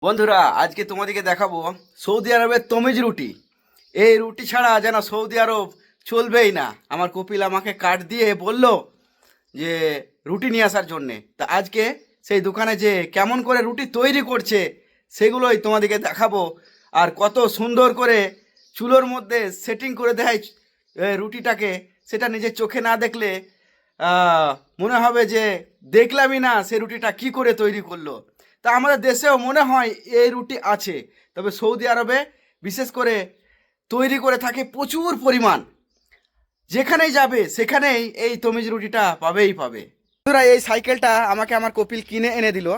বন্ধুরা আজকে তোমাদেরকে দেখাবো সৌদি আরবের তমিজ রুটি। এই রুটি ছাড়া যেন সৌদি আরব চলবেই না। আমার কপিল আমাকে কার্ড দিয়ে বলল যে রুটি নিয়ে আসার জন্যে। তা আজকে সেই দোকানে যে কেমন করে রুটি তৈরি করছে সেগুলোই তোমাদেরকে দেখাবো। আর কত সুন্দর করে চুলোর মধ্যে সেটিং করে দেয় রুটিটাকে, সেটা নিজের চোখে না দেখলে মনে হবে যে দেখলামই না সে রুটিটা কি করে তৈরি করলো। তা আমাদের দেশেও মনে হয় এই রুটি আছে, তবে সৌদি আরবে বিশেষ করে তৈরি করে থাকে প্রচুর পরিমাণ। যেখানেই যাবে সেখানেই এই তমিজ রুটিটা পাবেই পাবে। বন্ধুরা এই সাইকেলটা আমাকে আমার কপিল কিনে এনে দিল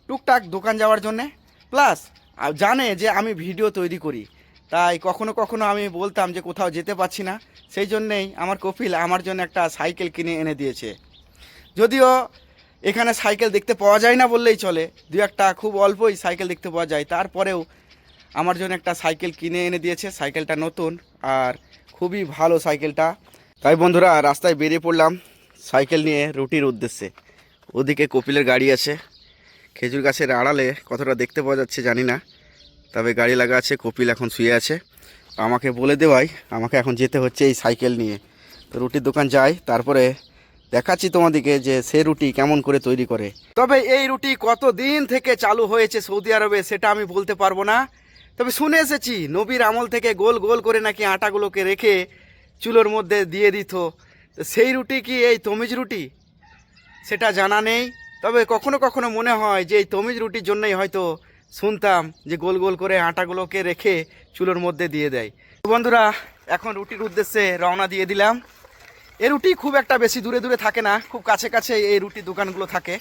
টুকটাক দোকান যাওয়ার জন্যে, প্লাস জানে যে আমি ভিডিও তৈরি করি, তাই কখনো কখনো আমি বলতাম যে কোথাও যেতে পারছি না, সেই জন্যেই আমার কপিল আমার জন্য একটা সাইকেল কিনে এনে দিয়েছে। যদিও এখানে সাইকেল দেখতে পাওয়া যায় না বললেই চলে, দু একটা খুব অল্পই সাইকেল দেখতে পাওয়া যায়, তারপরেও আমার জন্য একটা সাইকেল কিনে এনে দিয়েছে। সাইকেলটা নতুন আর খুবই ভালো সাইকেলটা। তাই বন্ধুরা রাস্তায় বেরিয়ে পড়লাম সাইকেল নিয়ে রুটির উদ্দেশ্যে। ওদিকে কপিলের গাড়ি আছে, খেজুর গাছের আড়ালে কতটা দেখতে পাওয়া যাচ্ছে জানি না, তবে গাড়ি লাগা আছে। কপিল এখন শুয়ে আছে, আমাকে বলে দেওয়াই আমাকে এখন যেতে হচ্ছে এই সাইকেল নিয়ে। তো রুটির দোকান যাই, তারপরে দেখাচ্ছি তোমাদেরকে যে সে রুটি কেমন করে তৈরি করে। তবে এই রুটি কত দিন থেকে চালু হয়েছে সৌদি আরবে সেটা আমি বলতে পারবো না, তবে শুনে এসেছি নবীর আমল থেকে গোল গোল করে নাকি আটাগুলোকে রেখে চুলোর মধ্যে দিয়ে দিত। তো সেই রুটি কি এই তমিজ রুটি সেটা জানা নেই, তবে কখনো কখনো মনে হয় যে এই তমিজ রুটির জন্যই হয়তো শুনতাম যে গোল গোল করে আটাগুলোকে রেখে চুলোর মধ্যে দিয়ে দেয়। বন্ধুরা এখন রুটির উদ্দেশ্যে রওনা দিয়ে দিলাম। এই রুটি খুব একটা বেশি দূরে দূরে থাকে না, খুব কাছে কাছে এই রুটি দোকানগুলো থাকে,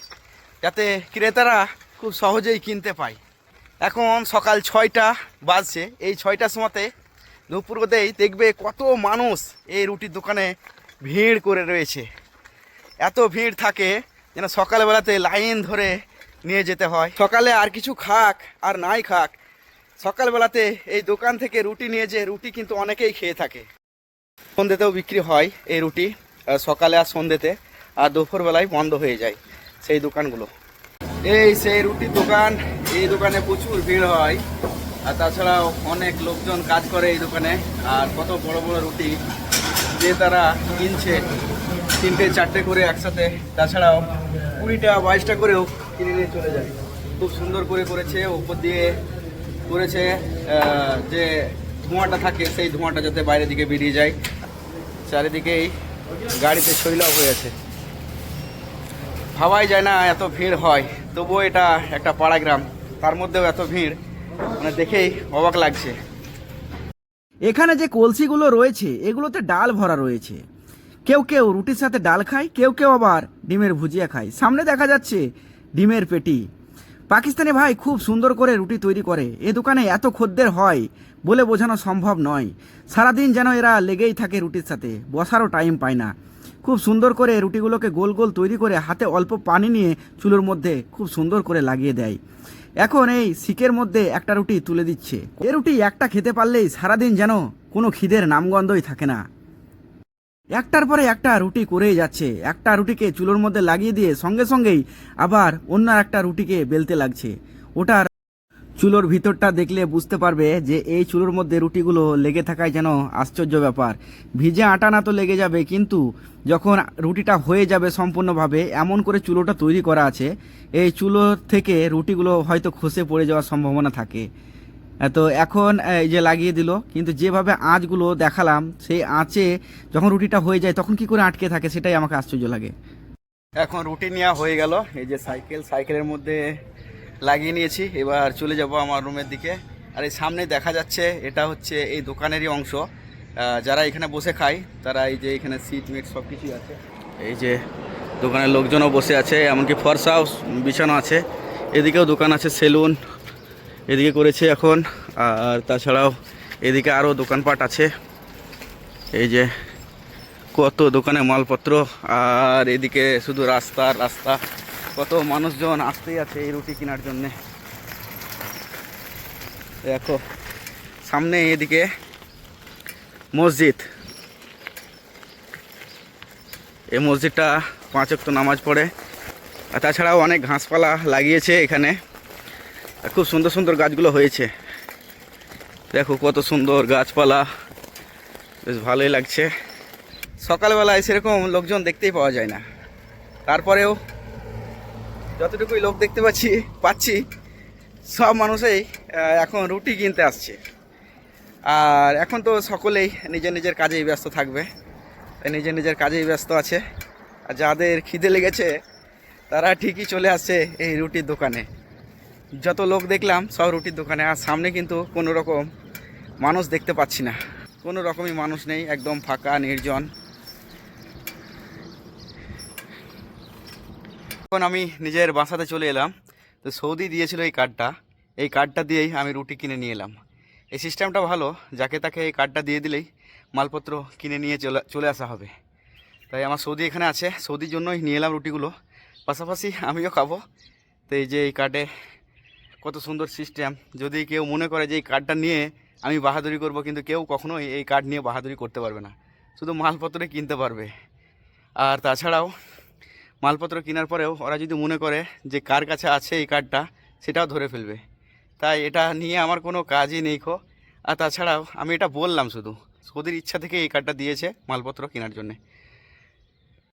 যাতে ক্রেতারা খুব সহজেই কিনতে পায়। এখন সকাল 6টা বাজছে, এই 6টার সময়তে দুপুরতেই দেখবে কত মানুষ এই রুটির দোকানে ভিড় করে রয়েছে। এত ভিড় থাকে যেন সকালবেলাতে লাইন ধরে নিয়ে যেতে হয়। সকালে আর কিছু খাক আর নাই খাক, সকালবেলাতে এই দোকান থেকে রুটি নিয়ে যে রুটি কিন্তু অনেকেই খেয়ে থাকে। সন্ধ্যেতেও বিক্রি হয় এই রুটি, সকালে আর সন্ধ্যেতে, আর দুপুরবেলায় বন্ধ হয়ে যায় সেই দোকানগুলো। এই সেই রুটির দোকান, এই দোকানে প্রচুর ভিড় হয়। আর তাছাড়াও অনেক লোকজন কাজ করে এই দোকানে। আর কত বড় বড় রুটি যে তারা কিনছে, 3টে 4টে করে একসাথে, তাছাড়াও 20টা 22টা করেও কিনে নিয়ে চলে যায়। খুব সুন্দর করে করেছে, উপর দিয়ে করেছে যে ধোঁয়াটা থাকে সেই ধোঁয়াটা যাতে বাইরের দিকে বেরিয়ে যায়। চারিদিকেই গাড়িতে শৈলাভ হয়ে আছে, ভাবাই যায় না এত ভিড় হয়। তবুও এটা একটা পাড়া গ্রাম, তার মধ্যেও এত ভিড়, মানে দেখেই অবাক লাগছে। এখানে যে কলসিগুলো রয়েছে এগুলোতে ডাল ভরা রয়েছে। কেউ কেউ রুটির সাথে ডাল খায়, কেউ কেউ আবার ডিমের ভুজিয়া খায়। সামনে দেখা যাচ্ছে ডিমের পেটি। পাকিস্তানি ভাই খুব সুন্দর করে রুটি তৈরি করে। এ দোকানে এত খদ্দের হয় বলে বোঝানো সম্ভব নয়। সারাদিন যেন এরা লেগেই থাকে রুটির সাথে, বসারও টাইম পায় না। খুব সুন্দর করে রুটিগুলোকে গোল গোল তৈরি করে হাতে অল্প পানি নিয়ে চুলোর মধ্যে খুব সুন্দর করে লাগিয়ে দেয়। এখন এই শিকের মধ্যে একটা রুটি তুলে দিচ্ছে। এ রুটি একটা খেতে পারলেই সারাদিন যেন কোনো খিদের নামগন্ধই থাকে না। একটার পরে একটা রুটি করেই যাচ্ছে। একটা রুটিকে চুলোর মধ্যে লাগিয়ে দিয়ে সঙ্গে সঙ্গেই আবার অন্য একটা রুটিকে বেলতে লাগছে। ওটার চুলোর ভিতরটা দেখলে বুঝতে পারবে যে এই চুলোর মধ্যে রুটিগুলো লেগে থাকায় যেন আশ্চর্য ব্যাপার। ভিজে আটা না তো লেগে যাবে, কিন্তু যখন রুটিটা হয়ে যাবে সম্পূর্ণভাবে, এমন করে চুলোটা তৈরি করা আছে, এই চুলো থেকে রুটিগুলো হয়তো খসে পড়ে যাওয়ার সম্ভাবনা থাকে। তো এখন এই যে লাগিয়ে দিল, কিন্তু যেভাবে আঁচগুলো দেখালাম সেই আঁচে যখন রুটিটা হয়ে যায় তখন কি করে আটকে থাকে সেটাই আমাকে আশ্চর্য লাগে। এখন রুটি নেওয়া হয়ে গেল, এই যে সাইকেলের মধ্যে লাগিয়ে নিয়েছি। এবার চলে যাব আমার রুমের দিকে। আর এই সামনে দেখা যাচ্ছে এটা হচ্ছে এই দোকানেরই অংশ। যারা এখানে বসে খায় তারা এই যে এখানে সিট মিট সব কিছুই আছে। এই যে দোকানের লোকজনও বসে আছে, এমনকি ফর্সাও বিছানো আছে। এদিকেও দোকান আছে, সেলুন এদিকে করেছে এখন। আর তাছাড়াও এদিকে আরও দোকানপাট আছে। এই যে কত দোকানে মালপত্র, আর এদিকে শুধু রাস্তা, কত মানুষজন আসতেই আছে এই রুটি কেনার জন্যে। দেখো সামনে এদিকে মসজিদ, এই মসজিদটা 5 ওয়াক্ত নামাজ পড়ে। আর তাছাড়াও অনেক ঘাসপালা লাগিয়েছে এখানে। আর খুব সুন্দর সুন্দর গাছগুলো হয়েছে, দেখো কত সুন্দর গাছপালা, বেশ ভালোই লাগছে। সকালবেলায় সেরকম লোকজন দেখতেই পাওয়া যায় না, তারপরেও যতটুকুই লোক দেখতে পাচ্ছি সব মানুষই এখন রুটি কিনতে আসছে। আর এখন তো সকলেই নিজের নিজের কাজেই ব্যস্ত থাকবে, নিজের নিজের কাজেই ব্যস্ত আছে। আর যাদের খিদে লেগেছে তারা ঠিকই চলে আসছে এই রুটির দোকানে। যত লোক দেখলাম সব রুটির দোকানে, আর সামনে কিন্তু কোনো রকম মানুষ দেখতে পাচ্ছি না, কোনো রকমই মানুষ নেই, একদম ফাঁকা নির্জন। এখন আমি নিজের বাসাতে চলে এলাম, তো সৌদি দিয়েছিল এই কার্ডটা দিয়েই আমি রুটি কিনে নিয়ে এলাম। এই সিস্টেমটা ভালো, যাকে তাকে এই কার্ডটা দিয়ে দিলেই মালপত্র কিনে নিয়ে চলে আসা হবে। তাই আমার সৌদি এখানে আছে, সৌদির জন্যই নিয়ে এলাম রুটিগুলো, পাশাপাশি আমিও খাবো। তো এই যে এই কার্ডে কত সুন্দর সিস্টেম, যদি কেউ মনে করে যে এই কার্ডটা নিয়ে আমি বাহাদুরি করব, কিন্তু কেউ কখনোই এই কার্ড নিয়ে বাহাদুরি করতে পারবে না, শুধু মালপত্রই কিনতে পারবে। আর তাছাড়াও মালপত্র কেনার পরেও ওরা যদি মনে করে যে কার কাছে আছে এই কার্ডটা, সেটাও ধরে ফেলবে। তাই এটা নিয়ে আমার কোনো কাজই নেই খো। আর তাছাড়াও আমি এটা বললাম শুধু সৌদির ইচ্ছা থেকে এই কার্ডটা দিয়েছে মালপত্র কেনার জন্যে।